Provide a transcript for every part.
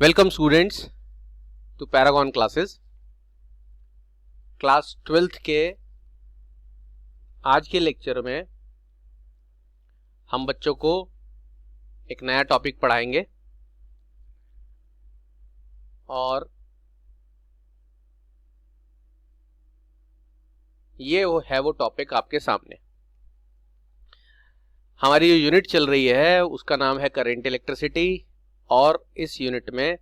Welcome students to Paragon classes. Class 12th के आज के लेक्चर में हम बच्चों को एक नया टॉपिक पढ़ाएंगे और ये वो टॉपिक आपके सामने। हमारी जो यूनिट चल रही है उसका नाम है करंट इलेक्ट्रिसिटी और इस यूनिट में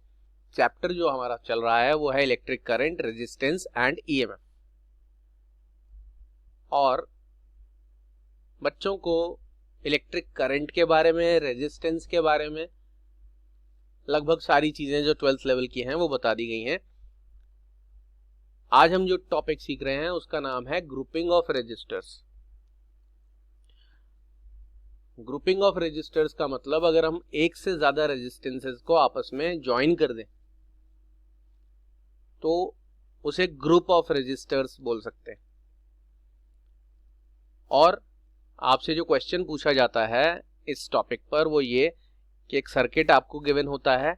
चैप्टर जो हमारा चल रहा है वो है electric current, resistance and EMF. और बच्चों को इलेक्ट्रिक करंट के बारे में, रेजिस्टेंस के बारे में लगभग सारी चीजें जो 12th लेवल की हैं वो बता दी गई हैं। आज हम जो टॉपिक सीख रहे हैं उसका नाम है grouping of resistors. Grouping of resistors का मतलब अगर हम एक से ज्यादा रेजिस्टेंसेस को आपस में ज्वाइन कर दें तो उसे ग्रुप ऑफ रेजिस्टर्स बोल सकते हैं। और आपसे जो क्वेश्चन पूछा जाता है इस टॉपिक पर वो ये कि एक सर्किट आपको गिवन होता है,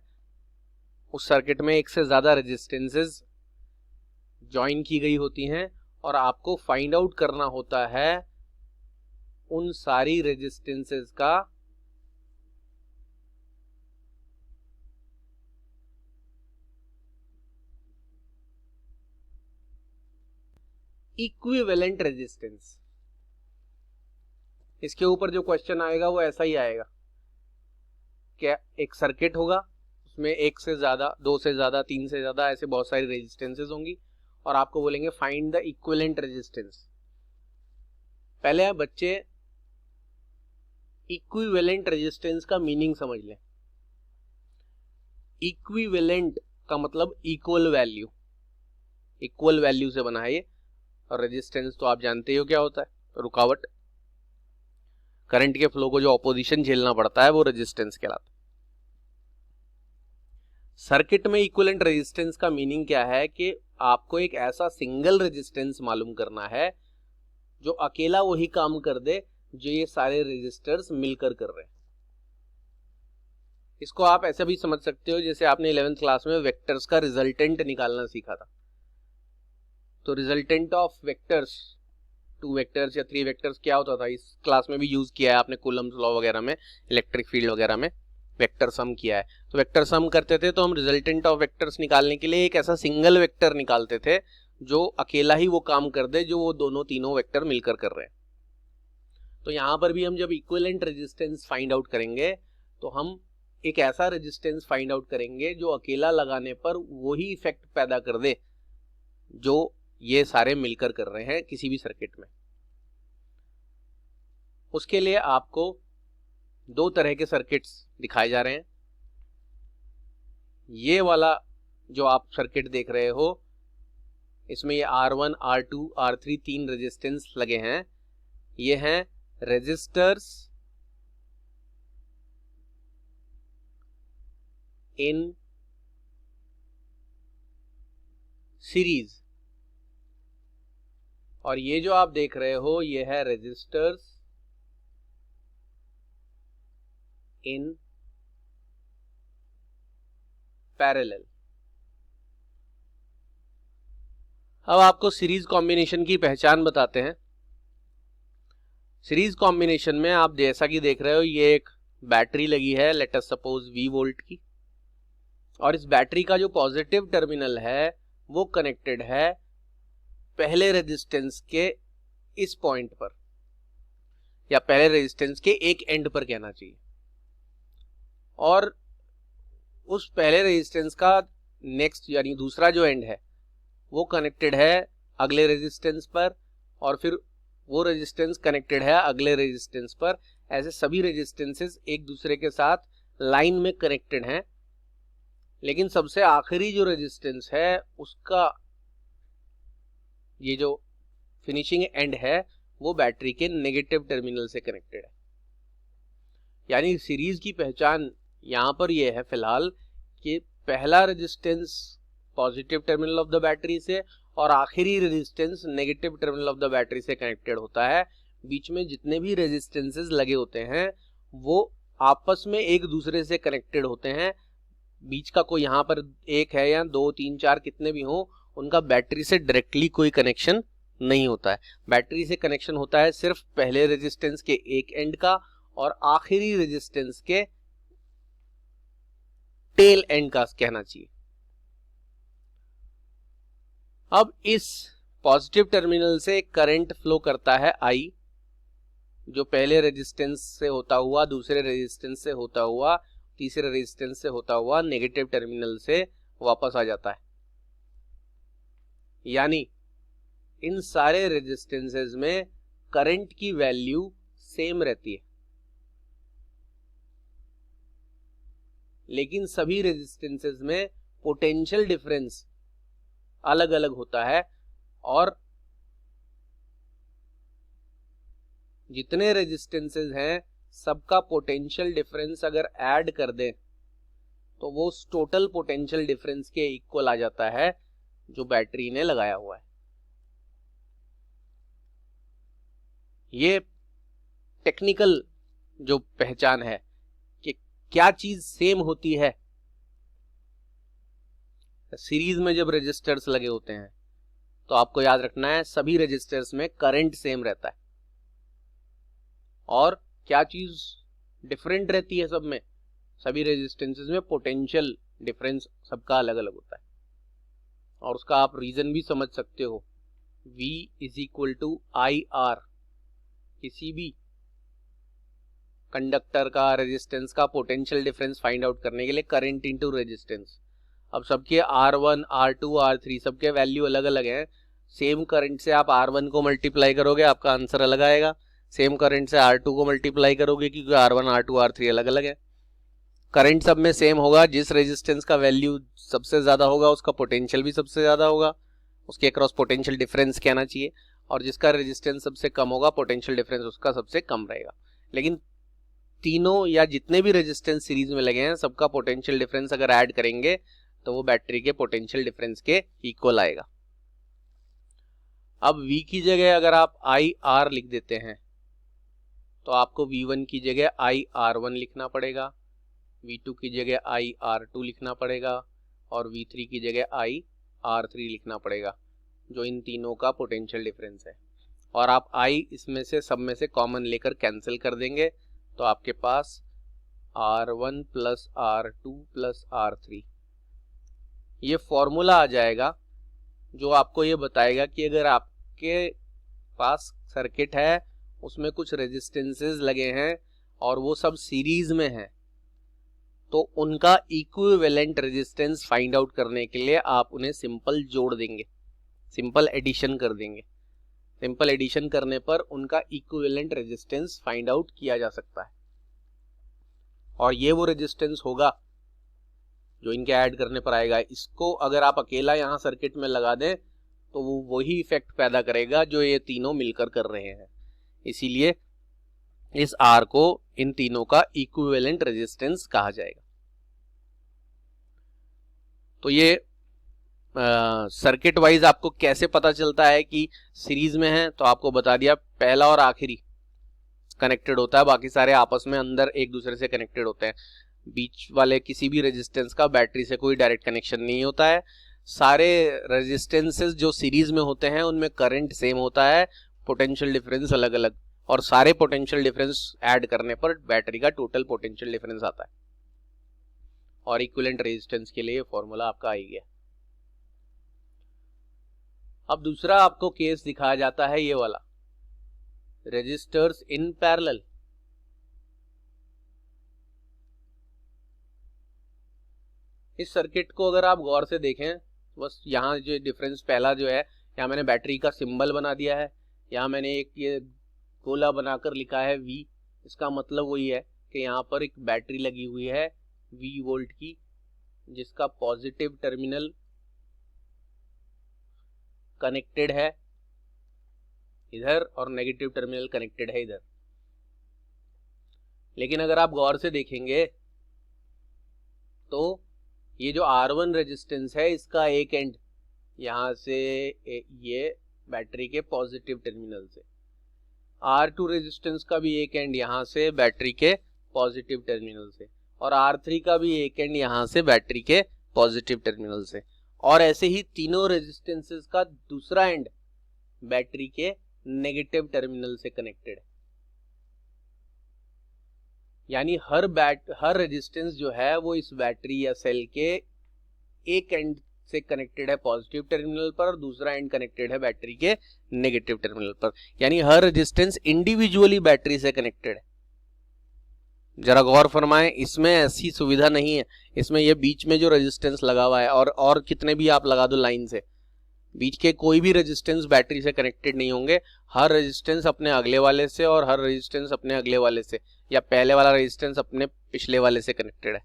उस सर्किट में एक से ज्यादा रेजिस्टेंसेस ज्वाइन की गई होती हैं और आपको फाइंड आउट करना होता है उन सारी रेजिस्टेंसेस का इक्विवेलेंट रेजिस्टेंस। इसके ऊपर जो क्वेश्चन आएगा वो ऐसा ही आएगा कि एक सर्किट होगा, उसमें एक से ज्यादा, दो से ज्यादा, तीन से ज्यादा ऐसे बहुत सारी रेजिस्टेंसेस होंगी और आपको बोलेंगे फाइंड द इक्विवेलेंट रेजिस्टेंस। पहले बच्चे इक्विवेलेंट रेजिस्टेंस का मीनिंग समझ लें। इक्विवेलेंट का मतलब इक्वल वैल्यू, इक्वल वैल्यू से बना है ये। और रेजिस्टेंस तो आप जानते हो क्या होता है, रुकावट। करंट के फ्लो को जो ऑपोजिशन झेलना पड़ता है वो रेजिस्टेंस कहलाता है। सर्किट में इक्विवेलेंट रेजिस्टेंस का मीनिंग क्या है कि आपको एक ऐसा सिंगल रेजिस्टेंस मालूम करना है जो अकेला वही काम कर दे जो ये सारे रेजिस्टर्स मिलकर कर रहे हैं। इसको आप ऐसा भी समझ सकते हो जैसे आपने 11th क्लास में वेक्टर्स का रिजल्टेंट निकालना सीखा था। तो रिजल्टेंट ऑफ वेक्टर्स, 2 वेक्टर्स या 3 वेक्टर्स क्या होता था, इस क्लास में भी यूज किया है आपने, कूलम्स लॉ वगैरह में, इलेक्ट्रिक फील्ड वगैरह में वेक्टर सम किया है। तो वेक्टर सम करते थे तो हम रिजल्टेंट ऑफ वेक्टर्स निकालने के लिए एक ऐसा सिंगल वेक्टर निकालते थे जो अकेला ही वो काम कर दे जो वो दोनों तीनों वेक्टर मिलकर कर रहे हैं। तो यहां पर भी हम जब इक्विवेलेंट रेजिस्टेंस फाइंड आउट करेंगे तो हम एक ऐसा रेजिस्टेंस फाइंड आउट करेंगे जो अकेला लगाने पर वही इफेक्ट पैदा कर दे जो ये सारे मिलकर कर रहे हैं किसी भी सर्किट में। उसके लिए आपको 2 तरह के सर्किट्स दिखाए जा रहे हैं। ये वाला जो आप सर्किट देख रहे हो इसमें ये R1, R2, R3 3 रेजिस्टेंस लगे हैं। ये हैं रेजिस्टर्स इन सीरीज और ये जो आप देख रहे हो ये है रेजिस्टर्स इन पैरेलल। अब आपको सीरीज कॉम्बिनेशन की पहचान बताते हैं। सीरीज कॉम्बिनेशन में आप जैसा कि देख रहे हो ये एक बैटरी लगी है, let us suppose V volt की, और इस बैटरी का जो पॉजिटिव टर्मिनल है वो कनेक्टेड है पहले रेजिस्टेंस के इस पॉइंट पर, या पहले रेजिस्टेंस के एक एंड पर कहना चाहिए। और उस पहले रेजिस्टेंस का नेक्स्ट यानी दूसरा जो एंड है वो कनेक्टेड है अगले रेजिस्टेंस पर, और फिर वो रेजिस्टेंस कनेक्टेड है अगले रेजिस्टेंस पर। ऐसे सभी रेजिस्टेंसेस एक दूसरे के साथ लाइन में कनेक्टेड हैं, लेकिन सबसे आखिरी जो रेजिस्टेंस है उसका ये जो फिनिशिंग एंड है वो बैटरी के नेगेटिव टर्मिनल से कनेक्टेड है। यानी सीरीज की पहचान यहां पर ये है फिलहाल कि पहला resistance positive terminal of the battery से और आखिरी resistance negative terminal of the battery से कनेक्टेड होता है। बीच में जितने भी रेजिस्टेंसेस लगे होते हैं वो आपस में एक दूसरे से कनेक्टेड होते हैं बीच का कोई यहाँ पर एक है या 2 3 4 कितने भी हो, उनका बैटरी से डायरेक्टली कोई कनेक्शन नहीं होता है। बैटरी से कनेक्शन होता है सिर्फ पहले रेजिस्टेंस के एक एंड का और आखिरी रेजिस्टेंस के टेल एंड का कहना चाहिए। अब इस पॉजिटिव टर्मिनल से करंट फ्लो करता है I, जो पहले रेजिस्टेंस से होता हुआ, दूसरे रेजिस्टेंस से होता हुआ, तीसरे रेजिस्टेंस से होता हुआ नेगेटिव टर्मिनल से वापस आ जाता है। यानी इन सारे रेजिस्टेंसेस में करंट की वैल्यू सेम रहती है, लेकिन सभी रेजिस्टेंसेस में पोटेंशियल डिफरेंस अलग अलग होता है, और जितने रेजिस्टेंसेस हैं सबका पोटेंशियल डिफरेंस अगर ऐड कर दें तो वो टोटल पोटेंशियल डिफरेंस के इक्वल आ जाता है जो बैटरी ने लगाया हुआ है। ये टेक्निकल जो पहचान है कि क्या चीज सेम होती है। सीरीज में जब रेजिस्टर्स लगे होते हैं तो आपको याद रखना है सभी रेजिस्टर्स में करंट सेम रहता है, और क्या चीज डिफरेंट रहती है सब में, सभी रेजिस्टेंसेस में पोटेंशियल डिफरेंस सबका अलग अलग होता है। और उसका आप रीजन भी समझ सकते हो, V is equal to IR, किसी भी कंडक्टर का रेजिस्टेंस का पोटेंशियल डिफरेंस फाइंड आउट करने के लिए करंट इनटू रेजिस्टेंस। अब सबके R1 R2 R3 सबके वैल्यू अलग अलग हैं। सेम करंट से आप R1 को मल्टीप्लाई करोगे आपका आंसर अलग आएगा, सेम करंट से R2 को मल्टीप्लाई करोगे क्योंकि R1 R2 R3 अलग अलग है। करंट सब में सेम होगा, जिस रेजिस्टेंस का वैल्यू सबसे ज्यादा होगा उसका पोटेंशियल भी सबसे ज्यादा होगा, उसके अक्रॉस पोटेंशियल डिफरेंस कहना चाहिए, और जिसका रेजिस्टेंस सबसे कम होगा पोटेंशियल डिफरेंस उसका सबसे कम रहेगा। लेकिन तीनों या जितने भी रेजिस्टेंस सीरीज में लगे हैं सबका पोटेंशियल डिफरेंस अगर ऐड करेंगे तो वो बैटरी के पोटेंशियल डिफरेंस के इक्वल आएगा। अब V की जगह अगर आप IR लिख देते हैं तो आपको V1 की जगह IR1 लिखना पड़ेगा, V2 की जगह IR2 लिखना पड़ेगा, और V3 की जगह IR3 लिखना पड़ेगा, जो इन तीनों का पोटेंशियल डिफरेंस है। और आप I इसमें से सब में से कॉमन लेकर कैंसिल कर देंगे तो आपके पास R1 plus R2 plus R3 ये फॉर्मूला आ जाएगा, जो आपको ये बताएगा कि अगर आपके पास सर्किट है उसमें कुछ रेजिस्टेंसेस लगे हैं और वो सब सीरीज में हैं, तो उनका इक्विवेलेंट रेजिस्टेंस फाइंड आउट करने के लिए आप उन्हें सिंपल जोड़ देंगे, सिंपल एडिशन कर देंगे। सिंपल एडिशन करने पर उनका इक्विवेलेंट रेजिस्टेंस फाइंड आउट किया जा सकता है, और ये वो रेजिस्टेंस होगा जो इनके ऐड करने पर आएगा। इसको अगर आप अकेला यहाँ सर्किट में लगा दें तो वो वही इफेक्ट पैदा करेगा जो ये तीनों मिलकर कर रहे हैं। इसीलिए इस R को इन तीनों का इक्विवेलेंट रेजिस्टेंस कहा जाएगा। तो ये सर्किट वाइज आपको कैसे पता चलता है कि सीरीज में है, तो आपको बता दिया पहला और आखिरी कनेक्टेड होता है, बाकी सारे आपस में अंदर एक दूसरे से कनेक्टेड होते हैं। बीच वाले किसी भी रेजिस्टेंस का बैटरी से कोई डायरेक्ट कनेक्शन नहीं होता है। सारे रेजिस्टेंसेस जो सीरीज में होते हैं उनमें करंट सेम होता है, पोटेंशियल डिफरेंस अलग अलग, और सारे पोटेंशियल डिफरेंस ऐड करने पर बैटरी का टोटल पोटेंशियल डिफरेंस आता है। और इक्विवेलेंट रेजिस्टेंस के लिए फॉर्मूला आपका आ गया। अब दूसरा आपको केस दिखाया जाता है ये वाला, रेजिस्टर्स इन पैरेलल। इस सर्किट को अगर आप गौर से देखें, बस यहाँ जो डिफरेंस पहला जो है, यहाँ मैंने बैटरी का सिंबल बना दिया है, यहाँ मैंने एक ये गोला बनाकर लिखा है V। इसका मतलब वही है कि यहाँ पर एक बैटरी लगी हुई है V वोल्ट की, जिसका पॉजिटिव टर्मिनल कनेक्टेड है इधर और नेगेटिव टर्मिनल कनेक्टेड है इधर। लेकिन अगर आप गौर से देखेंगे तो ये जो R1 रेजिस्टेंस है इसका एक एंड यहाँ से ये बैटरी के पॉजिटिव टर्मिनल से, R2 रेजिस्टेंस का भी एक एंड यहाँ से बैटरी के पॉजिटिव टर्मिनल से, और R3 का भी एक एंड यहाँ से बैटरी के पॉजिटिव टर्मिनल से, और ऐसे ही तीनों रेजिस्टेंसेस का दूसरा एंड बैटरी के नेगेटिव टर्मिनल से कनेक्टेड है। यानी हर रेजिस्टेंस जो है वो इस बैटरी या सेल के एक एंड से कनेक्टेड है पॉजिटिव टर्मिनल पर और दूसरा एंड कनेक्टेड है बैटरी के नेगेटिव टर्मिनल पर। यानी हर रेजिस्टेंस इंडिविजुअली बैटरी से कनेक्टेड है। जरा गौर फरमाएं, इसमें ऐसी सुविधा नहीं है। इसमें ये बीच में जो रेजिस्टेंस लगा हुआ है और कितने भी आप लगा दो लाइन से, बीच के कोई भी रेजिस्टेंस बैटरी से कनेक्टेड नहीं होंगे। हर रेजिस्टेंस अपने अगले वाले से और हर रेजिस्टेंस अपने अगले वाले से, या पहले वाला रेजिस्टेंस अपने पिछले वाले से कनेक्टेड है।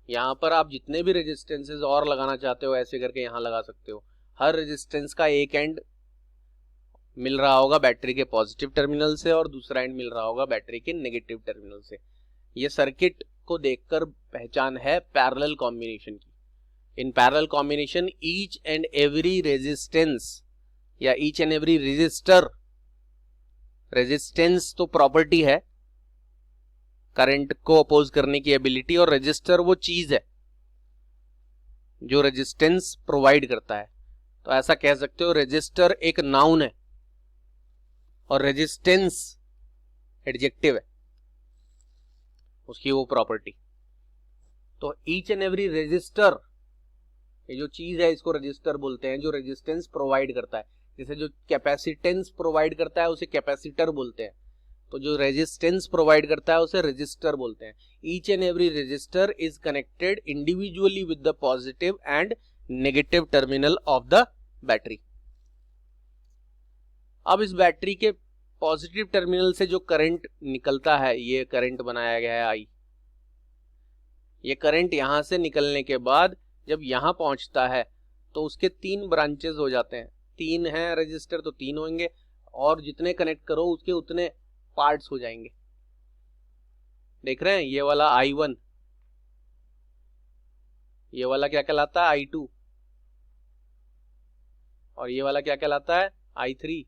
यहाँ पर आप जितने भी रेजिस्टेंसेस और लगाना चाहते हो ऐसे करके यहाँ लगा सकते हो। हर रेजिस्टेंस का एक एंड मिल रहा होगा बैटरी के पॉजिटिव टर्मिनल से और दूसरा एंड मिल रहा होगा बैटरी के नेगेटिव टर्मिनल से। ये सर्किट को देखकर पहचान है पैरेलल कॉम्बिनेशन की। In parallel combination each and every resistance या each and every resistor, resistance तो प्रॉपर्टी है, करंट को अपोज करने की एबिलिटी, और रेजिस्टर वो चीज है जो रेजिस्टेंस प्रोवाइड करता है। तो ऐसा कह सकते हो रेजिस्टर एक नाउन है और रेजिस्टेंस एडजेक्टिव है, उसकी वो प्रॉपर्टी। तो ईच एंड एवरी रेजिस्टर, ये जो चीज है इसको रेजिस्टर बोलते हैं, जो रेजिस्टेंस प्रोवाइड करता है। जैसे जो कैपेसिटेंस प्रोवाइड करता है उसे कैपेसिटर बोलते हैं, तो जो रेजिस्टेंस प्रोवाइड करता है उसे रेजिस्टर बोलते हैं। Each and every resistor is connected individually with the positive and negative terminal of the battery. अब इस बैटरी के पॉजिटिव टर्मिनल से जो करंट निकलता है, ये करंट बनाया गया है आई। ये करंट यहां से निकलने के बाद जब यहां पहुंचता है तो उसके 3 ब्रांचेस हो जाते हैं। 3 हैं रेजिस्टर तो 3 होंगे, और जितने कनेक्ट करो उसके उतने पार्ट्स हो जाएंगे। देख रहे हैं, ये वाला I1, ये वाला क्या कहलाता है I2, और ये वाला क्या कहलाता है I3।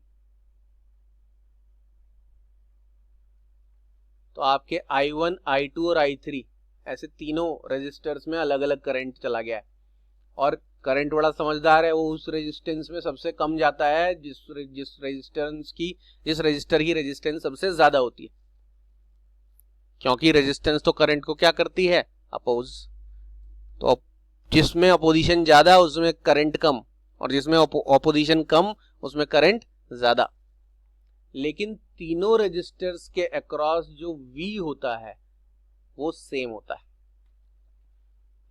तो आपके I1, I2 और I3 ऐसे तीनों रेजिस्टर्स में अलग अलग करंट चला गया है। और करंट बड़ा समझदार है, वो उस रेजिस्टेंस में सबसे कम जाता है जिस रेजिस्टर की रेजिस्टेंस सबसे ज्यादा होती है, क्योंकि रेजिस्टेंस तो करंट को क्या करती है, अपोज। तो जिसमें अपोजिशन ज्यादा उसमें करंट कम, और जिसमें अपोजिशन कम उसमें करंट ज्यादा। लेकिन तीनों रेजिस्टर्स के अक्रॉस जो V होता है वो सेम होता है।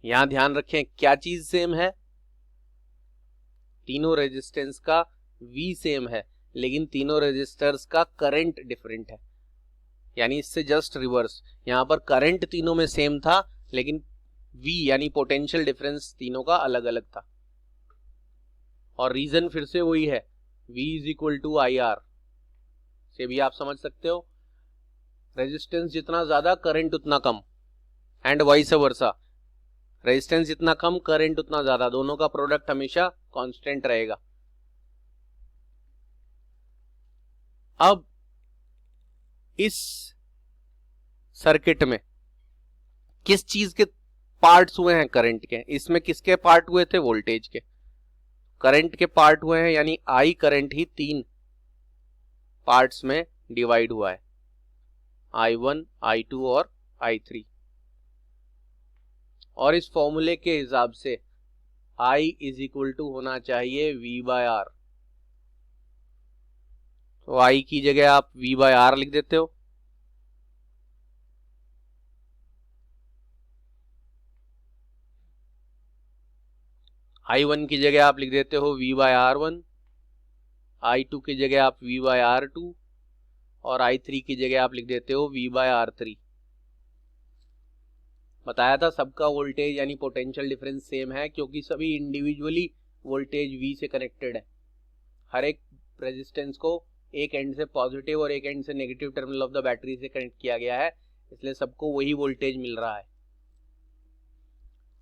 यहां ध्यान रखें, क्या चीज सेम है, तीनों रेजिस्टेंस का V सेम है, लेकिन तीनों रेजिस्टर्स का करंट डिफरेंट है। यानी इससे जस्ट रिवर्स, यहां पर करंट तीनों में सेम था लेकिन V यानी पोटेंशियल डिफरेंस तीनों का अलग अलग था। और रीजन फिर से वही है, V is equal to IR से भी आप समझ सकते हो, रेजिस्टेंस जितना ज्यादा करंट उतना कम, एंड वाइस वर्सा, रेजिस्टेंस जितना कम करंट उतना ज्यादा, दोनों का प्रोडक्ट हमेशा कांस्टेंट रहेगा। अब इस सर्किट में किस चीज के पार्ट्स हुए हैं करंट के, इसमें किसके पार्ट हुए थे, वोल्टेज के। करंट के पार्ट हुए हैं, यानी आई करंट ही 3 पार्ट्स में डिवाइड हुआ है, I1, I2 और I3। और इस फॉर्मूले के हिसाब से I इज इक्वल टू होना चाहिए V/R। तो I की जगह आप V/R लिख देते हो, I1 की जगह आप लिख देते हो V/R1, I2 की जगह आप V/R2 और I3 की जगह आप लिख देते हो V/R3। बताया था सबका वोल्टेज यानी पोटेंशियल डिफरेंस सेम है, क्योंकि सभी इंडिविजुअली वोल्टेज V से कनेक्टेड है। हर एक रेजिस्टेंस को एक एंड से पॉजिटिव और एक एंड से negative terminal of the battery से कनेक्ट किया गया है, इसलिए सबको वही वोल्टेज मिल रहा है।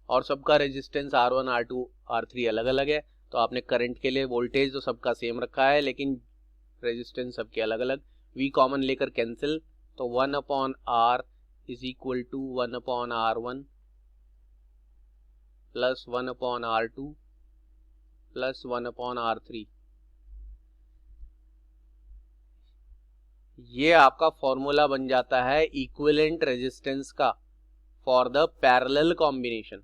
और सबका रेजिस्टेंस R1, R2, R3 अलग अलग है, तो आपने करंट के लिए वोल्टेज तो सबका सेम रखा है, लेकिन रेजिस्टेंस सबके अलग अलग। V कॉमन लेकर कैंसिल, तो 1/R is equal to 1/r1 plus 1/r2 plus 1/r3। ये आपका फॉर्मूला बन जाता है इक्विवेलेंट रेजिस्टेंस का फॉर द पैरेलल कॉम्बिनेशन।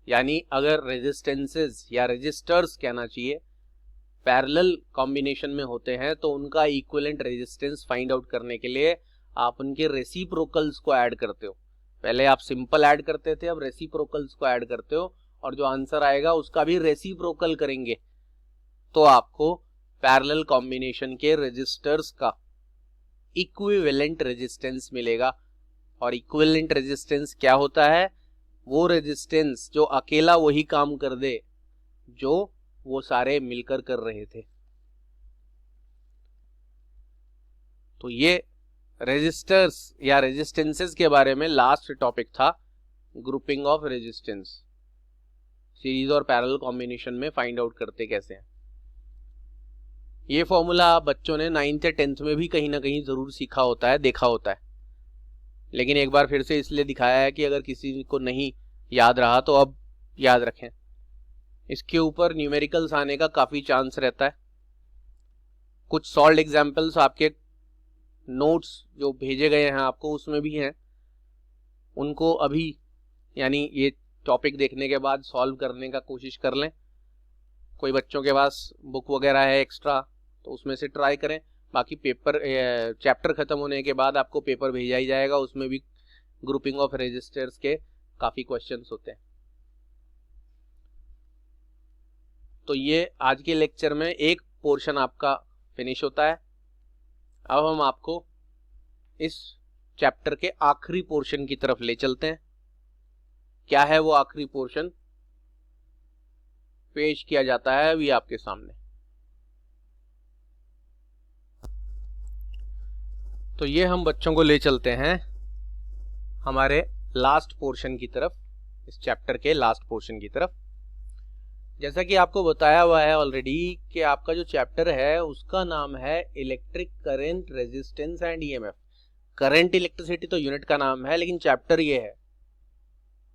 यानी अगर रेजिस्टेंसेस या रेजिस्टर्स कहना चाहिए पैरेलल कॉम्बिनेशन में होते हैं तो उनका इक्विवेलेंट रेजिस्टेंस फाइंड आउट करने के लिए आप उनके रेसिप्रोकल्स को ऐड करते हो। पहले आप सिंपल ऐड करते थे, अब रेसिप्रोकल्स को ऐड करते हो और जो आंसर आएगा उसका भी रेसिप्रोकल करेंगे तो आपको पैरेलल कॉम्बिनेशन के रेजिस्टर्स का इक्विवेलेंट रेजिस्टेंस मिलेगा। और इक्विवेलेंट रेजिस्टेंस क्या होता है? वो रेजिस्टेंस जो अकेला वही काम कर दे जो वो सारे मिलकर कर रहे थे। तो ये रेजिस्टर्स या रेजिस्टेंसेस के बारे में लास्ट टॉपिक था, ग्रुपिंग ऑफ रेजिस्टेंस। सीरीज और पैरेलल कॉम्बिनेशन में फाइंड आउट करते कैसे हैं। ये फॉर्मूला बच्चों ने 9th या 10th में भी कहीं ना कहीं जरूर सीखा होता है, देखा होता है, लेकिन एक बार फिर से इसलिए दिखाया है कि अगर किसी को नहीं याद रहा तो अब याद रखें। इसके ऊपर न्यूमेरिकल्स आने का काफी चांस रहता है। कुछ सॉल्व्ड एग्जांपल्स आपके नोट्स जो भेजे गए हैं आपको उसमें भी हैं, उनको अभी यानी ये टॉपिक देखने के बाद सॉल्व करने का कोशिश कर लें। कोई बच्चों के पास बुक वगैरह है एक्स्ट्रा तो उसमें से ट्राई करें। बाकी पेपर चैप्टर खत्म होने के बाद आपको पेपर भेजा ही जाएगा, उसमें भी ग्रुपिंग ऑफ रेजिस्टर्स के काफी क्वेश्चंस होते हैं। तो ये आज के लेक्चर में एक पोर्शन आपका फिनिश होता है। अब हम आपको इस चैप्टर के आखिरी पोर्शन की तरफ ले चलते हैं। क्या है वो आखिरी पोर्शन? पेश किया जाता है अभी आपके सामने। तो ये हम बच्चों को ले चलते हैं हमारे लास्ट पोर्शन की तरफ, इस चैप्टर के लास्ट पोर्शन की तरफ। जैसा कि आपको बताया हुआ है ऑलरेडी कि आपका जो चैप्टर है उसका नाम है electric current, resistance and EMF. Current electricity तो यूनिट का नाम है, लेकिन चैप्टर ये है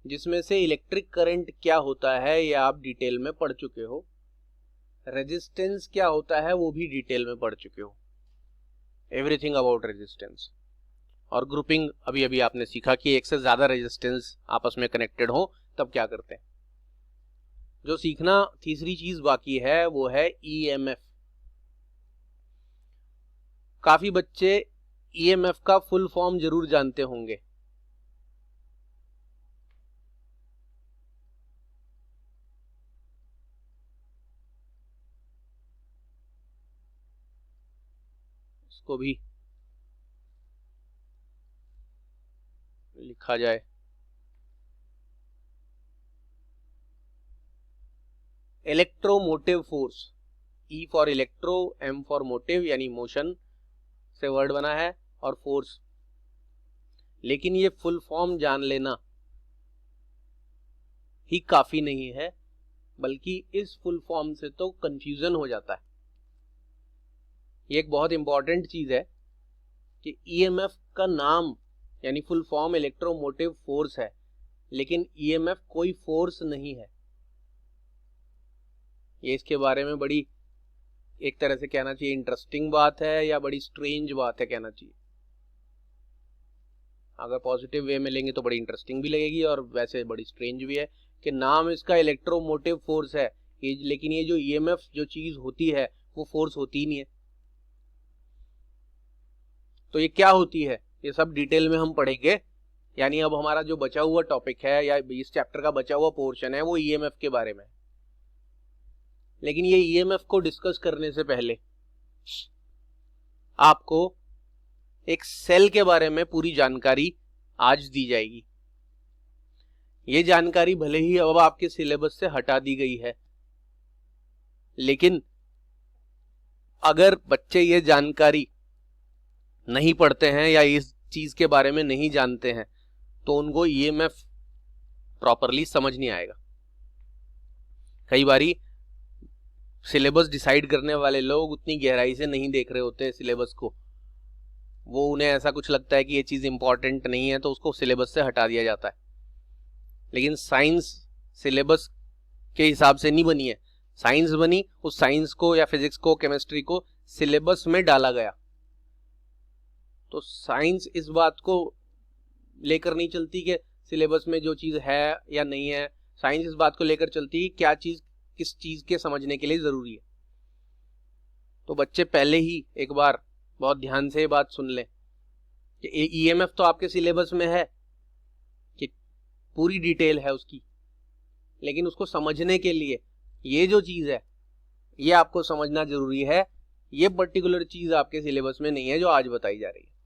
जिसमें से इलेक्ट्रिक करंट क्या होता है ये आप डिटेल में पढ़ चुके हो, रेजिस्टेंस क्या होता है वो भी डिटेल में पढ़ चुके हो, एवरीथिंग अबाउट रेजिस्टेंस। और ग्रुपिंग अभी अभी आपने सीखा कि एक से ज्यादा रेजिस्टेंस आपस में कनेक्टेड हो तब क्या करते हैं। जो सीखना तीसरी चीज बाकी है वो है ईएमएफ। काफी बच्चे ईएमएफ का फुल फॉर्म जरूर जानते होंगे। इसको भी लिखा जाए। Electromotive force, E for electro, M for motive यानी मोशन से वर्ड बना है, और फोर्स। लेकिन ये फुल फॉर्म जान लेना ही काफी नहीं है, बल्कि इस फुल फॉर्म से तो कंफ्यूजन हो जाता है। ये एक बहुत इंपॉर्टेंट चीज है कि ईएमएफ का नाम यानी फुल फॉर्म इलेक्ट्रोमोटिव फोर्स है, लेकिन ईएमएफ कोई फोर्स नहीं है। ये इसके बारे में बड़ी एक तरह से कहना चाहिए इंटरेस्टिंग बात है या बड़ी स्ट्रेंज बात है कहना चाहिए। अगर पॉजिटिव वे में लेंगे तो बड़ी इंटरेस्टिंग भी लगेगी और वैसे बड़ी स्ट्रेंज भी है कि नाम इसका इलेक्ट्रोमोटिव फोर्स है, लेकिन ये जो ईएमएफ जो चीज होती है वो फोर्स होती ही नहीं है। तो ये क्या होती है ये सब डिटेल में हम पढ़ेंगे। यानी अब हमारा जो बचा हुआ टॉपिक है या इस चैप्टर का बचा हुआ पोर्शन है वो ईएमएफ के बारे में। लेकिन ये ईएमएफ को डिस्कस करने से पहले आपको एक सेल के बारे में पूरी जानकारी आज दी जाएगी। ये जानकारी भले ही अब आपके सिलेबस से हटा दी गई है, लेकिन अगर बच्चे ये जानकारी नहीं पढ़ते हैं या इस चीज के बारे में नहीं जानते हैं तो उनको ईएमएफ प्रॉपरली समझ नहीं आएगा। कई बारी सिलेबस डिसाइड करने वाले लोग उतनी गहराई से नहीं देख रहे होते सिलेबस को, वो उन्हें ऐसा कुछ लगता है कि ये चीज़ इंपॉर्टेंट नहीं है तो उसको सिलेबस से हटा दिया जाता है। लेकिन साइंस सिलेबस के हिसाब से नहीं बनी है, साइंस बनी, उस साइंस को या फिजिक्स को केमिस्ट्री को सिलेबस में डाला गया। तो साइंस इस बात को लेकर नहीं चलती कि सिलेबस में जो चीज़ है या नहीं है, साइंस इस बात को लेकर चलती है क्या चीज़ किस चीज़ के समझने के लिए ज़रूरी है। तो बच्चे पहले ही एक बार बहुत ध्यान से ये बात सुन लें कि ईएमएफ तो आपके सिलेबस में है, कि पूरी डिटेल है उसकी, लेकिन उसको समझने के लिए ये जो चीज़ है ये आपको समझना जरूरी है। ये पर्टिकुलर चीज़ आपके सिलेबस में नहीं है जो आज बताई जा रही है।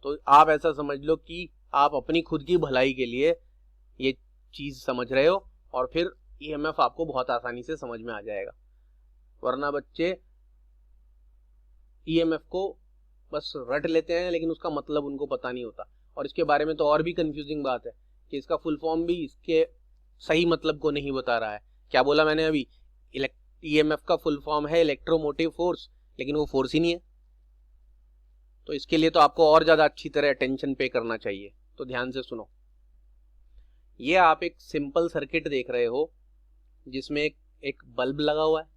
तो आप ऐसा समझ लो कि आप अपनी खुद की भलाई के लिए ये चीज़ समझ रहे हो और फिर ईएमएफ आपको बहुत आसानी से समझ में आ जाएगा। वरना बच्चे ईएमएफ को बस रट लेते हैं लेकिन उसका मतलब उनको पता नहीं होता। और इसके बारे में तो और भी कंफ्यूजिंग बात है कि इसका फुल फॉर्म भी इसके सही मतलब को नहीं बता रहा है। क्या बोला मैंने अभी? ईएमएफ का फुल फॉर्म है इलेक्ट्रोमोटिव फोर्स, लेकिन वो फोर्स ही नहीं है। तो इसके लिए तो आपको और ज़्यादा अच्छी तरह अटेंशन पे करना चाहिए। तो ध्यान से सुनो, ये आप एक सिंपल सर्किट देख रहे हो जिसमें एक बल्ब लगा हुआ है,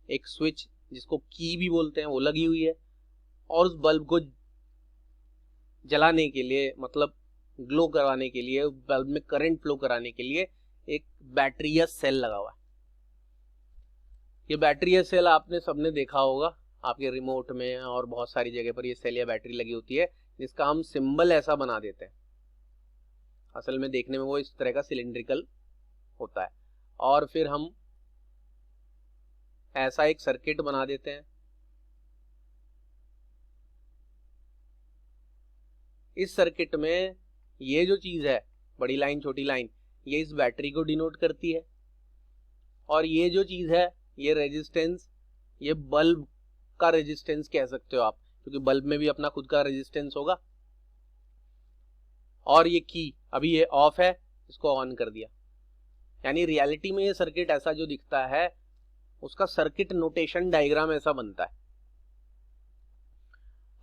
एक स्विच जिसको की भी बोलते हैं वो लगी हुई है, और उस बल्ब को जलाने के लिए मतलब ग्लो करवाने के लिए, बल्ब में करंट फ्लो कराने के लिए एक बैटरी या सेल लगा हुआ है। ये बैटरी या सेल आपने सबने देखा होगा, आपके रिमोट में और बहुत सारी जगह पर ये सेल या बैटरी लगी होती है, जिसका हम सिंबल ऐसा बना देते हैं। असल में देखने में वो इस तरह का सिलिंड्रिकल होता है, और फिर हम ऐसा एक सर्किट बना देते हैं। इस सर्किट में ये जो चीज है, बड़ी लाइन छोटी लाइन, ये इस बैटरी को डिनोट करती है, और ये जो चीज है ये रेजिस्टेंस, ये बल्ब का रेजिस्टेंस कह सकते हो आप, क्योंकि बल्ब में भी अपना खुद का रेजिस्टेंस होगा। और ये की अभी ये ऑफ है, इसको ऑन कर दिया। यानी रियलिटी में ये सर्किट ऐसा जो दिखता है उसका सर्किट नोटेशन डायग्राम ऐसा बनता है।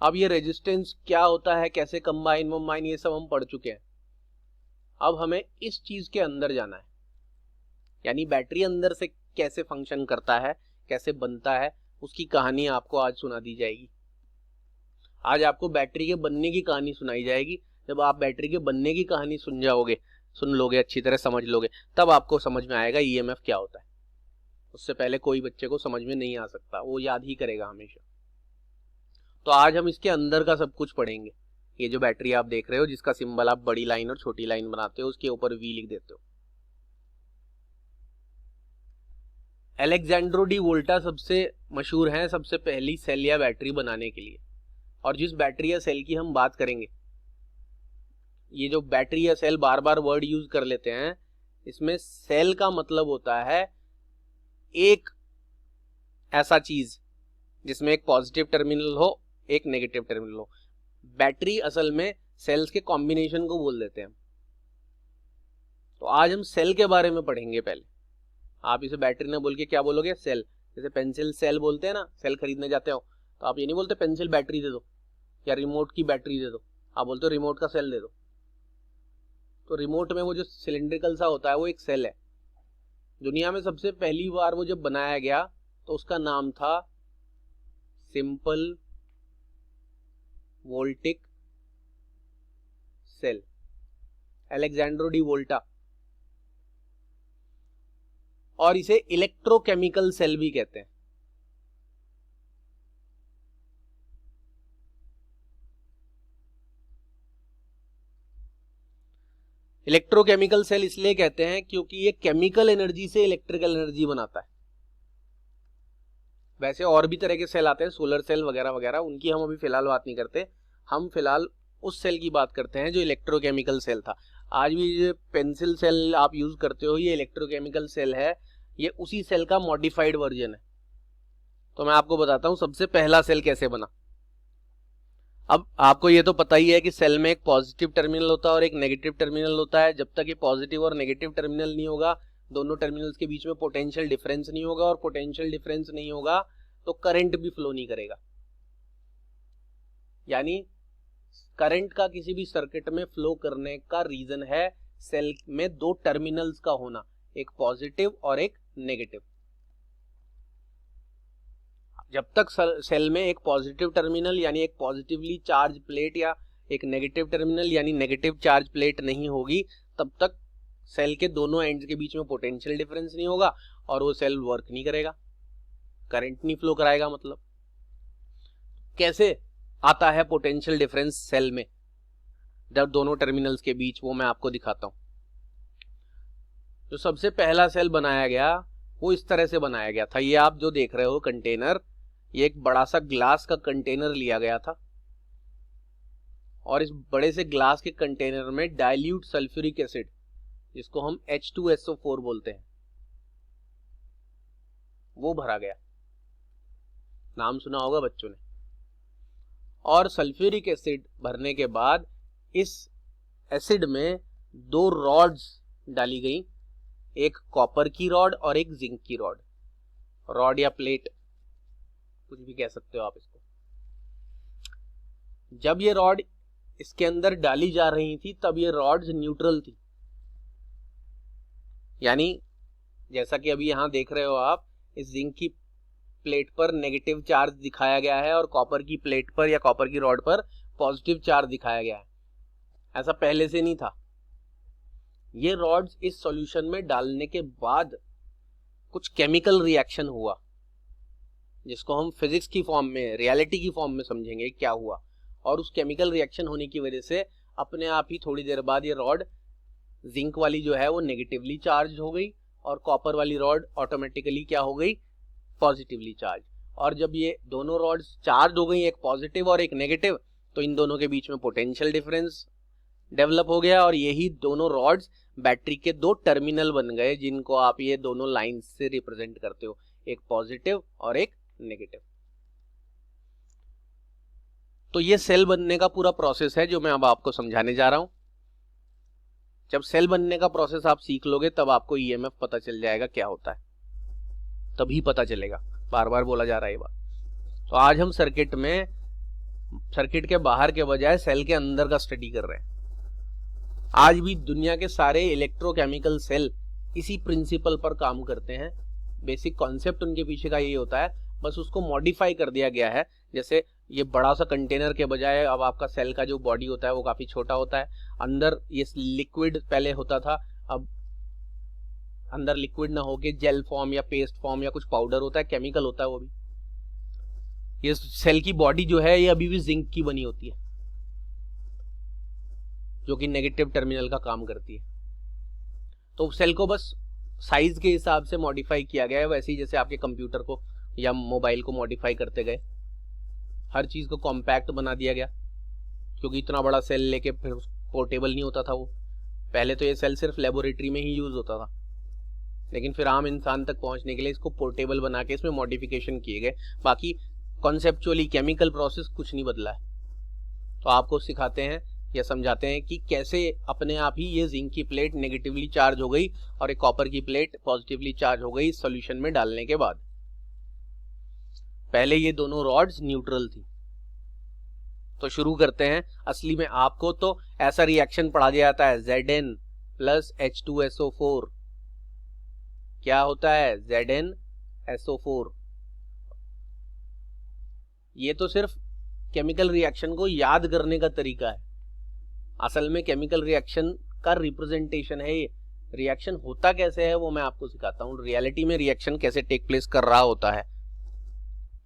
अब ये रेजिस्टेंस क्या होता है, कैसे कंबाइन वंबाइन, ये सब हम पढ़ चुके हैं। अब हमें इस चीज के अंदर जाना है, यानी बैटरी अंदर से कैसे फंक्शन करता है, कैसे बनता है, उसकी कहानी आपको आज सुना दी जाएगी। आज आपको बैटरी के बनने की कहानी सुनाई जाएगी। जब आप बैटरी के बनने की कहानी सुन लोगे, अच्छी तरह समझ लोगे, तब आपको समझ में आएगा ईएमएफ क्या होता है। उससे पहले कोई बच्चे को समझ में नहीं आ सकता, वो याद ही करेगा हमेशा। तो आज हम इसके अंदर का सब कुछ पढ़ेंगे। ये जो बैटरी आप देख रहे हो, जिसका सिंबल आप बड़ी लाइन और छोटी लाइन बनाते हो, उसके ऊपर वी लिख देते हो। अलेक्जेंड्रो डी वोल्टा सबसे मशहूर हैं सबसे पहली सेल या बैटरी बनाने के लिए। और जिस बैटरी या सेल की हम बात करेंगे, ये जो बैटरी या सेल बार बार वर्ड यूज कर लेते हैं, इसमें सेल का मतलब होता है एक ऐसा चीज जिसमें एक पॉजिटिव टर्मिनल हो, एक नेगेटिव टर्मिनल हो। बैटरी असल में सेल्स के कॉम्बिनेशन को बोल देते हैं। तो आज हम सेल के बारे में पढ़ेंगे। पहले आप इसे बैटरी ना बोल के क्या बोलोगे? सेल। जैसे पेंसिल सेल बोलते हैं ना, सेल खरीदने जाते हो तो आप ये नहीं बोलते पेंसिल बैटरी दे दो या रिमोट की बैटरी दे दो, आप बोलते हो रिमोट का सेल दे दो। तो रिमोट में वो जो सिलिंड्रिकल सा होता है वो एक सेल है। दुनिया में सबसे पहली बार वो जब बनाया गया तो उसका नाम था सिंपल वोल्टिक सेल, अलेक्जेंड्रो डी वोल्टा। और इसे इलेक्ट्रोकेमिकल सेल भी कहते हैं। इलेक्ट्रोकेमिकल सेल इसलिए कहते हैं क्योंकि ये केमिकल एनर्जी से इलेक्ट्रिकल एनर्जी बनाता है। वैसे और भी तरह के सेल आते हैं, सोलर सेल वगैरह वगैरह, उनकी हम अभी फिलहाल बात नहीं करते। हम फिलहाल उस सेल की बात करते हैं जो इलेक्ट्रोकेमिकल सेल था। आज भी ये पेंसिल सेल आप यूज करते हो, ये इलेक्ट्रोकेमिकल सेल है, ये उसी सेल का मॉडिफाइड वर्जन है। तो मैं आपको बताता हूं सबसे पहला सेल कैसे बना। अब आपको ये तो पता ही है कि सेल में एक पॉजिटिव टर्मिनल होता है और एक नेगेटिव टर्मिनल होता है। जब तक ये पॉजिटिव और नेगेटिव टर्मिनल नहीं होगा, दोनों टर्मिनल्स के बीच में पोटेंशियल डिफरेंस नहीं होगा, और पोटेंशियल डिफरेंस नहीं होगा तो करंट भी फ्लो नहीं करेगा। यानी करंट का किसी भी सर्किट में फ्लो करने का रीजन है सेल में दो टर्मिनल्स का होना, एक पॉजिटिव और एक नेगेटिव। जब तक सेल में एक पॉजिटिव टर्मिनल यानी एक पॉजिटिवली चार्ज प्लेट या एक नेगेटिव टर्मिनल यानी नेगेटिव चार्ज प्लेट नहीं होगी, तब तक सेल के दोनों एंड्स के बीच में पोटेंशियल डिफरेंस नहीं होगा और वो सेल वर्क नहीं करेगा, करंट नहीं फ्लो कराएगा। मतलब कैसे आता है पोटेंशियल डिफरेंस सेल में जब दोनों टर्मिनल्स के बीच, वो मैं आपको दिखाता हूं। तो सबसे पहला सेल बनाया गया वो इस तरह से बनाया गया था। ये आप जो देख रहे हो कंटेनर, ये एक बड़ा सा ग्लास का कंटेनर लिया गया था और इस बड़े से ग्लास के कंटेनर में डाइल्यूट सल्फ्यूरिक एसिड, जिसको हम H2SO4 बोलते हैं, वो भरा गया। नाम सुना होगा बच्चों ने। और सल्फ्यूरिक एसिड भरने के बाद इस एसिड में दो रॉड्स डाली गई, एक कॉपर की रॉड और एक जिंक की रॉड। रॉड या प्लेट कुछ भी कह सकते हो आप इसको। जब ये रॉड इसके अंदर डाली जा रही थी तब ये रॉड्स न्यूट्रल थी, यानी जैसा कि अभी यहां देख रहे हो आप, इस जिंक की प्लेट पर नेगेटिव चार्ज दिखाया गया है और कॉपर की प्लेट पर या कॉपर की रॉड पर पॉजिटिव चार्ज दिखाया गया है। ऐसा पहले से नहीं था। ये रॉड्स इस सॉल्यूशन में डालने के बाद कुछ केमिकल रिएक्शन हुआ, जिसको हम फिजिक्स की फॉर्म में, रियलिटी की फॉर्म में समझेंगे क्या हुआ। और उस केमिकल रिएक्शन होने की वजह से अपने आप ही थोड़ी देर बाद ये रॉड जिंक वाली जो है वो नेगेटिवली चार्ज हो गई और कॉपर वाली रॉड ऑटोमेटिकली क्या हो गई, पॉजिटिवली चार्ज। और जब ये दोनों रॉड्स चार्ज हो गई, एक पॉजिटिव और एक नेगेटिव, तो इन दोनों के बीच में पोटेंशियल डिफरेंस डेवलप हो गया और यही दोनों रॉड्स बैटरी के दो टर्मिनल बन गए, जिनको आप ये दोनों लाइंस से रिप्रेजेंट करते हो, एक पॉजिटिव और एक नेगेटिव। तो ये सेल बनने का पूरा प्रोसेस है जो मैं अब आपको समझाने जा रहा हूं। जब सेल बनने का प्रोसेस आप सीख लोगे तब आपको ईएमएफ पता चल जाएगा क्या होता है, तभी पता चलेगा। बार बार बोला जा रहा है ये बात। तो आज हम सर्किट के बाहर के बजाय सेल के अंदर का स्टडी कर रहे हैं। आज भी दुनिया के सारे इलेक्ट्रोकेमिकल सेल इसी प्रिंसिपल पर काम करते हैं। बेसिक कॉन्सेप्ट उनके पीछे का यही होता है, बस उसको मॉडिफाई कर दिया गया है। जैसे ये बड़ा सा कंटेनर के बजाय अब आपका सेल का जो बॉडी होता है वो काफी छोटा होता है। अंदर ये लिक्विड पहले होता था, अब अंदर लिक्विड ना होके जेल फॉर्म या पेस्ट फॉर्म या कुछ पाउडर होता है, केमिकल होता है वो भी। ये सेल की बॉडी जो है ये अभी भी जिंक की बनी होती है, जो कि नेगेटिव टर्मिनल का काम करती है। तो सेल को बस साइज के हिसाब से मॉडिफाई किया गया है, वैसे ही जैसे आपके कंप्यूटर को या मोबाइल को मॉडिफाई करते गए। हर चीज को कॉम्पैक्ट बना दिया गया, क्योंकि इतना बड़ा सेल लेके फिर पोर्टेबल नहीं होता था वो। पहले तो ये सेल सिर्फ लेबोरेटरी में ही यूज होता था, लेकिन फिर आम इंसान तक पहुंचने के लिए इसको पोर्टेबल बना के इसमें मॉडिफिकेशन किए गए। बाकी कॉन्सेप्चुअली केमिकल प्रोसेस कुछ नहीं बदला है। तो आपको सिखाते हैं या समझाते हैं कि कैसे अपने आप ही ये जिंक की प्लेट नेगेटिवली चार्ज हो गई और एक कॉपर की प्लेट पॉजिटिवली चार्ज हो गई सॉल्यूशन में डालने के बाद। पहले ये दोनों रॉड्स न्यूट्रल थी। तो शुरू करते हैं। असली में आपको तो ऐसा रिएक्शन पढ़ा दिया जाता है, Zn प्लस H2SO4। क्या होता है ZnSO4? ये तो सिर्फ केमिकल रिएक्शन को याद करने का तरीका है। असल में केमिकल रिएक्शन का रिप्रेजेंटेशन है ये। रिएक्शन होता कैसे है वो मैं आपको सिखाता हूँ। रियलिटी में रिएक्शन कैसे टेक प्लेस कर रहा होता है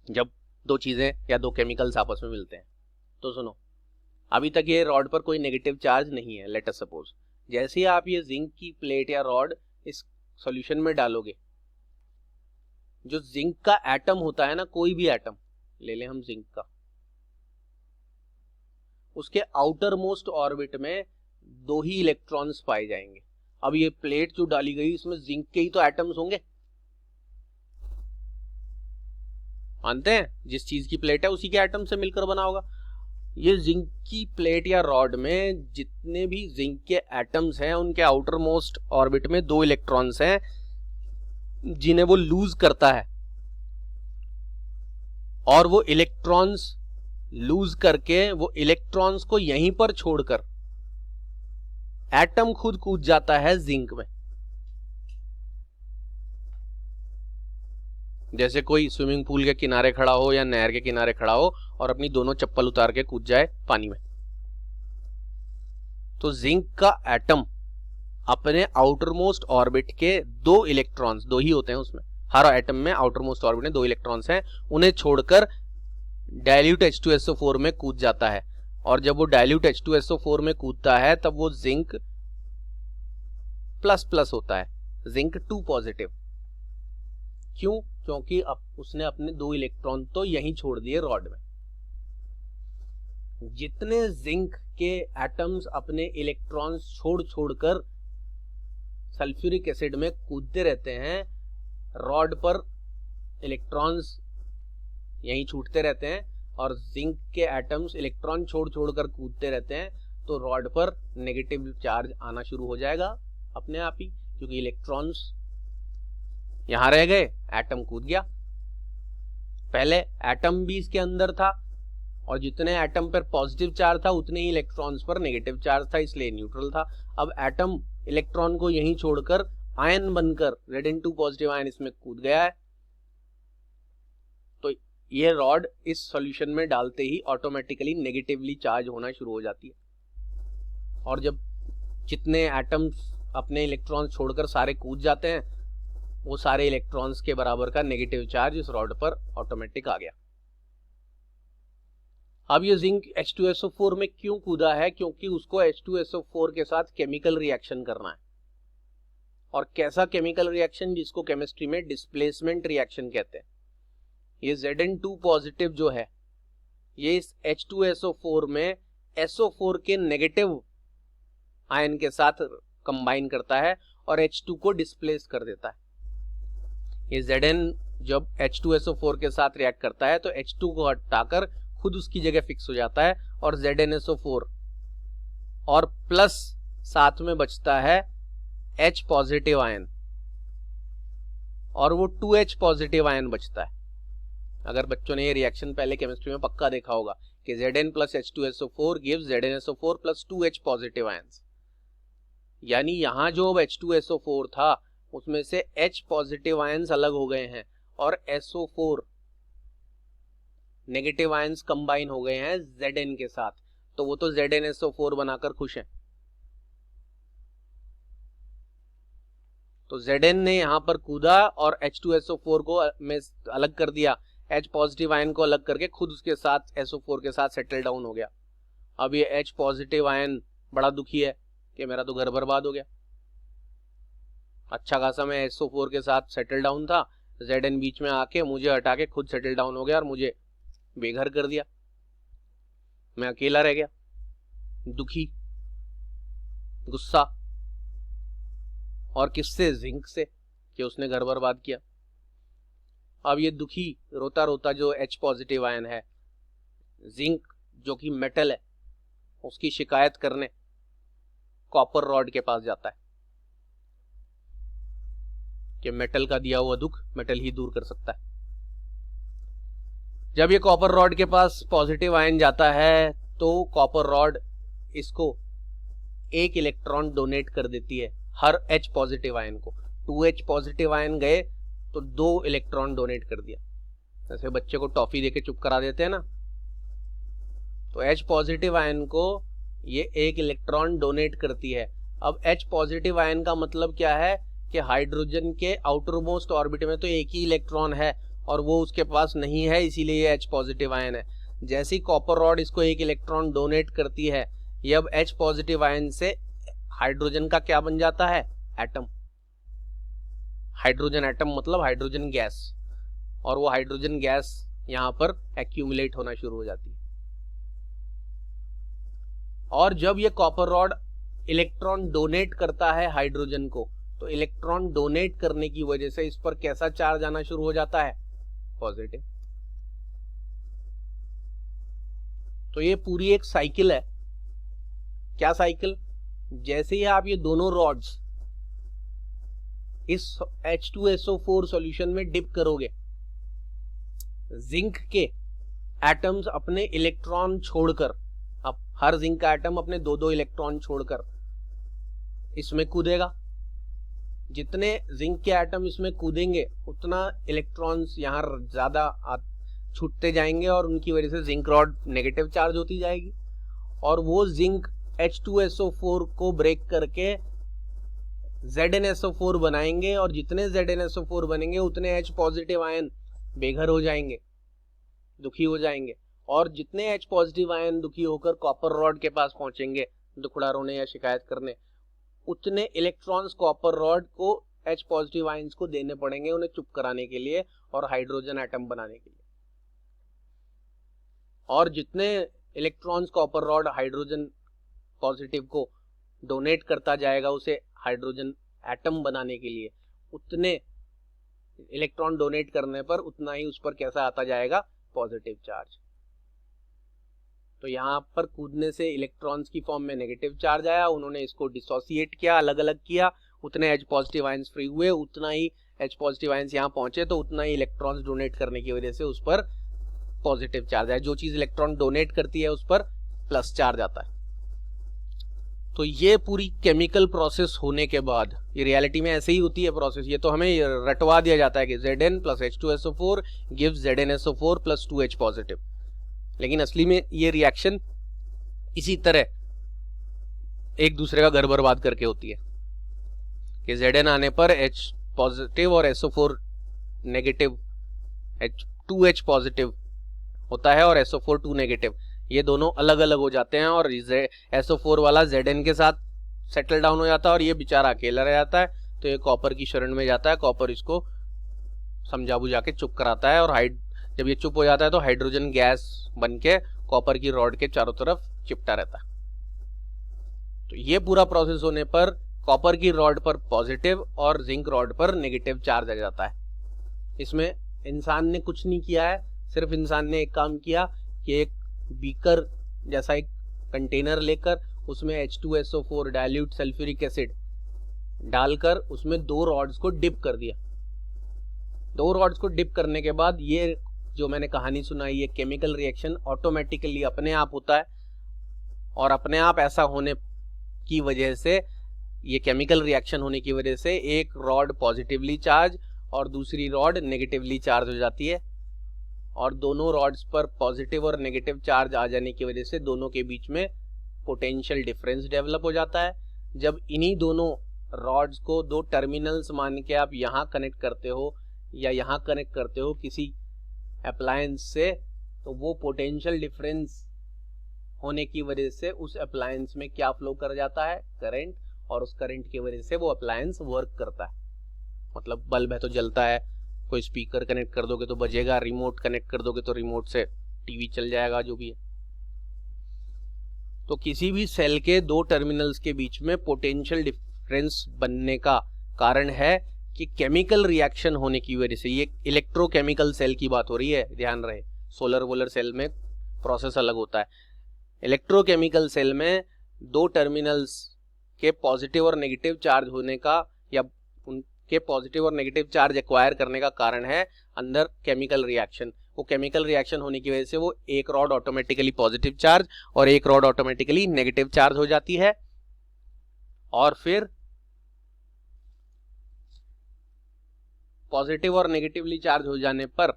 जब दो चीजें या दो केमिकल्स आपस में मिलते हैं। तो सुनो, अभी तक ये रॉड पर कोई नेगेटिव चार्ज नहीं है, लेट अस सपोज। जैसे ही आप ये जिंक की प्लेट या रॉड इस सॉल्यूशन में डालोगे, जो जिंक का एटम होता है ना, कोई भी एटम ले लें हम जिंक का, उसके आउटर मोस्ट ऑर्बिट में दो ही इलेक्ट्रॉन्स पाए जाएंगे। अब ये प्लेट जो डाली गई इसमें जिंक के ही तो एटम्स होंगे, मानते हैं? जिस चीज की प्लेट है उसी के एटम से मिलकर बना होगा। ये जिंक की प्लेट या रॉड में जितने भी जिंक के एटम्स हैं उनके आउटर मोस्ट ऑर्बिट में दो इलेक्ट्रॉन्स हैं जिन्हें वो लूज करता है, और वो इलेक्ट्रॉन्स लूज करके वो इलेक्ट्रॉन्स को यहीं पर छोड़कर एटम खुद कूद जाता है जिंक में। जैसे कोई स्विमिंग पूल के किनारे खड़ा हो या नहर के किनारे खड़ा हो और अपनी दोनों चप्पल उतार के कूद जाए पानी में। तो जिंक का एटम अपने आउटर मोस्ट ऑर्बिट के 2 इलेक्ट्रॉन्स, 2 ही होते हैं उसमें, हर एटम में आउटर मोस्ट ऑर्बिट में 2 इलेक्ट्रॉन्स हैं, उन्हें छोड़कर डाइल्यूट H2SO4 में कूद जाता है। और जब वो डाइल्यूट H2SO4 में कूदता है तब वो जिंक प्लस होता है, जिंक 2 पॉजिटिव। क्यों? क्योंकि अब उसने अपने 2 इलेक्ट्रॉन तो यहीं छोड़ दिए रॉड में। जितने जिंक के एटम्स अपने इलेक्ट्रॉन्स छोड़कर सल्फ्यूरिक एसिड में कूदते रहते हैं, रॉड पर इलेक्ट्रॉन्स यहीं छूटते रहते हैं और जिंक के एटम्स इलेक्ट्रॉन छोड़कर कूदते रहते हैं, तो रॉड पर नेगेटिव चार्ज आना शुरू हो जाएगा अपने आप ही, क्योंकि इलेक्ट्रॉन्स यहां रह गए, एटम कूद गया। पहले एटम भी इसके अंदर था और जितने एटम पर पॉजिटिव चार्ज था उतने ही इलेक्ट्रॉन्स पर नेगेटिव चार्ज था, इसलिए न्यूट्रल था। अब एटम इलेक्ट्रॉन को यहीं छोड़कर आयन बनकर Zn2 पॉजिटिव आयन इसमें कूद गया है। तो ये रॉड इस सॉल्यूशन में डालते ही ऑटोमेटिकली नेगेटिवली चार्ज होना शुरू हो जाती है, और जब जितने एटम्स अपने इलेक्ट्रॉन्स छोड़कर सारे कूद जाते हैं, वो सारे इलेक्ट्रॉन्स के बराबर का नेगेटिव चार्ज इस रॉड पर ऑटोमेटिक आ गया। अब ये जिंक H2SO4 में क्यों कूदा है? क्योंकि उसको H2SO4 के साथ केमिकल रिएक्शन करना है। और कैसा केमिकल रिएक्शन? जिसको केमिस्ट्री में डिस्प्लेसमेंट रिएक्शन कहते हैं। ये Zn2 पॉजिटिव जो है, ये इस H2SO4 में SO4 के नेगेटिव आयन के साथ कंबाइन करता है और H2 को डिस्प्लेस कर देता है। ये Zn जब H2SO4 के साथ रिएक्ट करता है तो H2 को हटाकर खुद उसकी जगह फिक्स हो जाता है और ZnSO4 और प्लस साथ में बचता है H पॉजिटिव आयन, और वो 2H पॉजिटिव आयन बचता है। अगर बच्चों ने ये रिएक्शन पहले केमिस्ट्री में पक्का देखा होगा कि Zn plus H2SO4 gives ZnSO4 plus 2H positive ions, यानी यहां जो H2SO4 था उसमें से H पॉजिटिव आयन्स अलग हो गए हैं और SO4 नेगेटिव आयन्स कंबाइन हो गए हैं Zn के साथ, तो वो तो ZnSO4 बनाकर खुश हैं। तो Zn ने यहां पर कूदा और H2SO4 को में अलग कर दिया, H पॉजिटिव आयन को अलग करके खुद उसके साथ SO4 के साथ सेटल डाउन हो गया। अब ये H पॉजिटिव आयन बड़ा दुखी है कि मेरा तो घर बर्बाद हो गया। अच्छा खासा मैं SO4 के साथ सेटल डाउन था, Zn बीच में आके मुझे हटा के खुद सेटल डाउन हो गया और मुझे बेघर कर दिया, मैं अकेला रह गया, दुखी, गुस्सा। और किससे? जिंक से, कि उसने घर बर्बाद किया। अब ये दुखी रोता रोता जो H पॉजिटिव आयन है, जिंक जो कि मेटल है, उसकी शिकायत करने कॉपर रॉड के पास जाता है कि मेटल का दिया हुआ दुख मेटल ही दूर कर सकता है। जब ये कॉपर रॉड के पास पॉजिटिव आयन जाता है तो कॉपर रॉड इसको 1 इलेक्ट्रॉन डोनेट कर देती है हर H पॉजिटिव आयन को। 2H पॉजिटिव आयन गए तो 2 इलेक्ट्रॉन डोनेट कर दिया। जैसे बच्चे को टॉफी देके चुप करा देते हैं ना, तो H पॉजिटिव आयन को ये 1 इलेक्ट्रॉन डोनेट करती है। अब H पॉजिटिव आयन का मतलब क्या है कि हाइड्रोजन के आउटर मोस्ट ऑर्बिट में तो 1 ही इलेक्ट्रॉन है और वो उसके पास नहीं है, इसीलिए ये H पॉजिटिव आयन है। जैसे ही कॉपर रॉड इसको 1 इलेक्ट्रॉन डोनेट करती है, ये अब H पॉजिटिव आयन से हाइड्रोजन का क्या बन जाता है? एटम। हाइड्रोजन एटम मतलब हाइड्रोजन गैस, और वो हाइड्रोजन गैस यहां पर एक्यूमुलेट होना शुरू हो जाती है। और जब ये कॉपर रॉड इलेक्ट्रॉन डोनेट करता है हाइड्रोजन को, तो इलेक्ट्रॉन डोनेट करने की वजह से इस पर कैसा चार्ज आना शुरू हो जाता है? पॉजिटिव। तो ये पूरी एक साइकिल है। क्या साइकिल? जैसे ही आप ये दोनों रॉड्स इस H2SO4 सॉल्यूशन में डिप करोगे, जिंक के एटम्स अपने इलेक्ट्रॉन छोड़कर, अब हर जिंक का एटम अपने 2-2 इलेक्ट्रॉन छोड़कर इसमें कूदेगा। जितने जिंक के एटम इसमें कूदेंगे उतना इलेक्ट्रॉन्स यहाँ ज्यादा छूटते जाएंगे और उनकी वजह से जिंक रॉड नेगेटिव चार्ज होती जाएगी और वो जिंक H2SO4 को ब्रेक करके ZnSO4 बनाएंगे और जितने ZnSO4 बनेंगे उतने H पॉजिटिव आयन बेघर हो जाएंगे, दुखी हो जाएंगे और जितने H पॉजिटिव आयन दुखी होकर कॉपर रॉड के पास पहुंचेंगे दुखड़ा रोने या शिकायत करने, उतने इलेक्ट्रॉन्स कॉपर रॉड को H पॉजिटिव आयंस को देने पड़ेंगे उन्हें चुप कराने के लिए और हाइड्रोजन एटम बनाने के लिए। और जितने electrons copper rod hydrogen positive को डोनेट करता जाएगा उसे हाइड्रोजन एटम बनाने के लिए, उतने इलेक्ट्रॉन डोनेट करने पर उतना ही उस पर कैसा आता जाएगा, पॉजिटिव चार्ज। तो यहाँ पर कूदने से इलेक्ट्रॉन्स की फॉर्म में नेगेटिव चार्ज आया, उन्होंने इसको डिसोसिएट किया, अलग अलग किया, उतने H पॉजिटिव आयंस फ्री हुए, उतना ही H पॉजिटिव आयंस यहाँ पहुंचे तो उतना ही इलेक्ट्रॉन्स डोनेट करने की वजह से उस पर पॉजिटिव चार्ज आया। जो चीज इलेक्ट्रॉन डोनेट करती है उस पर प्लस चार्ज आता है। तो ये पूरी केमिकल प्रोसेस होने के बाद, ये रियलिटी में ऐसे ही होती है प्रोसेस, ये तो हमें रटवा दिया जाता है कि Zn plus H2SO4 gives ZnSO4 plus 2H positive, लेकिन असली में ये रिएक्शन इसी तरह एक दूसरे का घर बर्बाद करके होती है कि Zn आने पर H पॉजिटिव और SO4 नेगेटिव, H2H पॉजिटिव होता है और SO4 2 नेगेटिव, ये दोनों अलग अलग हो जाते हैं और SO4 वाला Zn के साथ सेटल डाउन हो जाता है और ये बेचारा अकेला रह जाता है। तो ये कॉपर की शरण में जाता है, कॉपर इसको समझा बुझा के चुप कराता है और जब ये चुप हो जाता है तो हाइड्रोजन गैस बन के कॉपर की रॉड के चारों तरफ चिपटा रहता है। तो ये पूरा प्रोसेस होने पर कॉपर की रॉड पर पॉजिटिव और जिंक रॉड पर नेगेटिव चार्ज आ जाता है। इसमें इंसान ने कुछ नहीं किया है, सिर्फ इंसान ने एक काम किया कि एक बीकर जैसा एक कंटेनर लेकर उसमें H2SO4 डाइल्यूट सल्फ्यूरिक एसिड डालकर उसमें 2 रॉड्स को डिप कर दिया। 2 रॉड्स को डिप करने के बाद ये जो मैंने कहानी सुनाई, ये केमिकल रिएक्शन ऑटोमेटिकली अपने आप होता है और अपने आप ऐसा होने की वजह से, ये केमिकल रिएक्शन होने की वजह से एक रॉड पॉजिटिवली चार्ज और दूसरी रॉड नेगेटिवली चार्ज हो जाती है और दोनों रॉड्स पर पॉजिटिव और नेगेटिव चार्ज आ जाने की वजह से दोनों के बीच में पोटेंशियल डिफरेंस डेवलप हो जाता है। जब इन्हीं दोनों रॉड्स को 2 टर्मिनल्स मान के आप यहाँ कनेक्ट करते हो या यहाँ कनेक्ट करते हो किसी अप्लायंस से, तो वो पोटेंशियल डिफरेंस होने की वजह से उस अप्लायंस में क्या फ्लो कर जाता है, करंट, और उस करंट की वजह से वो अप्लायंस वर्क करता है। मतलब बल्ब है तो जलता है, कोई स्पीकर कनेक्ट कर दोगे तो बजेगा, रिमोट कनेक्ट कर दोगे तो रिमोट से टीवी चल जाएगा, जो भी है। तो किसी भी सेल के 2 टर्मिनल्स के बीच में पोटेंशियल डिफरेंस बनने का कारण है कि केमिकल रिएक्शन होने की वजह से। ये इलेक्ट्रोकेमिकल सेल की बात हो रही है, ध्यान रहे, सोलर वोलर सेल में प्रोसेस अलग होता है। इलेक्ट्रोकेमिकल सेल में 2 टर्मिनल्स के पॉजिटिव और नेगेटिव चार्ज होने का या उनके पॉजिटिव और नेगेटिव चार्ज एक्वायर करने का कारण है अंदर केमिकल रिएक्शन। वो केमिकल रिएक्शन होने की वजह से वो एक रॉड ऑटोमेटिकली पॉजिटिव चार्ज और एक रॉड ऑटोमेटिकली नेगेटिव चार्ज हो जाती है और फिर पॉजिटिव और नेगेटिवली चार्ज हो जाने पर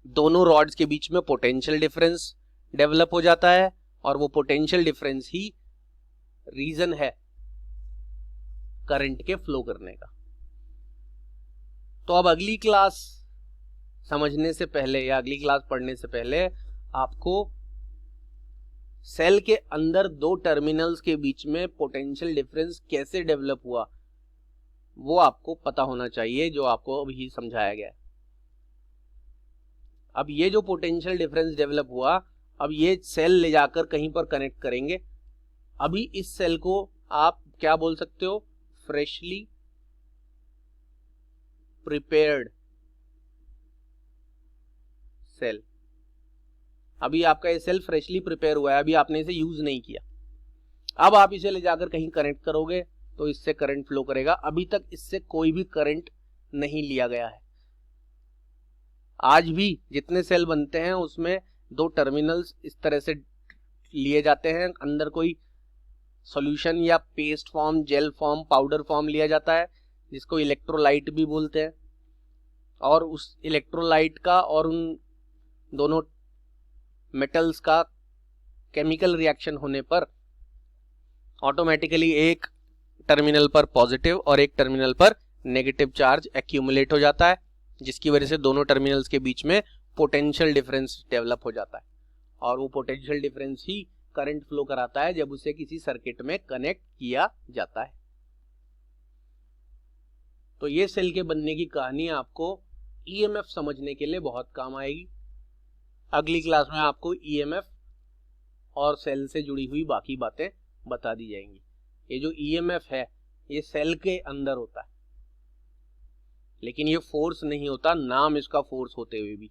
दोनों रॉड्स के बीच में पोटेंशियल डिफरेंस डेवलप हो जाता है और वो पोटेंशियल डिफरेंस ही रीजन है करंट के फ्लो करने का। तो अब अगली क्लास समझने से पहले या अगली क्लास पढ़ने से पहले आपको सेल के अंदर 2 टर्मिनल्स के बीच में पोटेंशियल डिफरेंस कैसे डेवलप हुआ वो आपको पता होना चाहिए, जो आपको अभी समझाया गया है। अब ये जो पोटेंशियल डिफरेंस डेवलप हुआ, अब ये सेल ले जाकर कहीं पर कनेक्ट करेंगे। अभी इस सेल को आप क्या बोल सकते हो, फ्रेशली प्रिपेयर्ड सेल। अभी आपका ये सेल फ्रेशली प्रिपेयर हुआ है, अभी आपने इसे यूज नहीं किया। अब आप इसे ले जाकर कहीं कनेक्ट करोगे तो इससे करंट फ्लो करेगा। अभी तक इससे कोई भी करंट नहीं लिया गया है। आज भी जितने सेल बनते हैं उसमें दो टर्मिनल्स इस तरह से लिए जाते हैं, अंदर कोई सॉल्यूशन या paste form, jail form, powder form लिया जाता है जिसको इलेक्ट्रोलाइट भी बोलते हैं, और उस इलेक्ट्रोलाइट का और उन दोनों मेटल्स का केमिकल रिएक्शन होने पर ऑटोमेटिकली एक टर्मिनल पर पॉजिटिव और एक टर्मिनल पर नेगेटिव चार्ज एक्यूमुलेट हो जाता है, जिसकी वजह से दोनों टर्मिनल्स के बीच में पोटेंशियल डिफरेंस डेवलप हो जाता है, और वो पोटेंशियल डिफरेंस ही करंट फ्लो कराता है जब उसे किसी सर्किट में कनेक्ट किया जाता है। तो ये सेल के बनने की कहानी आपको ईएमएफ समझने के लिए बहुत काम आएगी। अगली क्लास में आपको ईएमएफ और सेल से जुड़ी हुई बाकी बातें बता दी जाएंगी। ये जो ईएमएफ है ये सेल के अंदर होता है, लेकिन ये फोर्स नहीं होता, नाम इसका फोर्स होते हुए भी।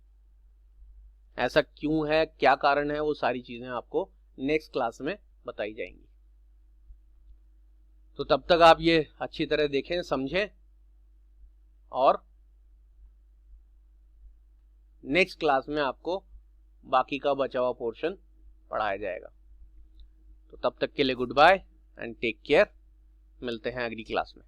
ऐसा क्यों है, क्या कारण है, वो सारी चीजें आपको नेक्स्ट क्लास में बताई जाएंगी। तो तब तक आप ये अच्छी तरह देखें, समझें, और नेक्स्ट क्लास में आपको बाकी का बचा हुआ पोर्शन पढ़ाया जाएगा। तो तब तक के लिए goodbye and take care. मिलते हैं अगली क्लास में।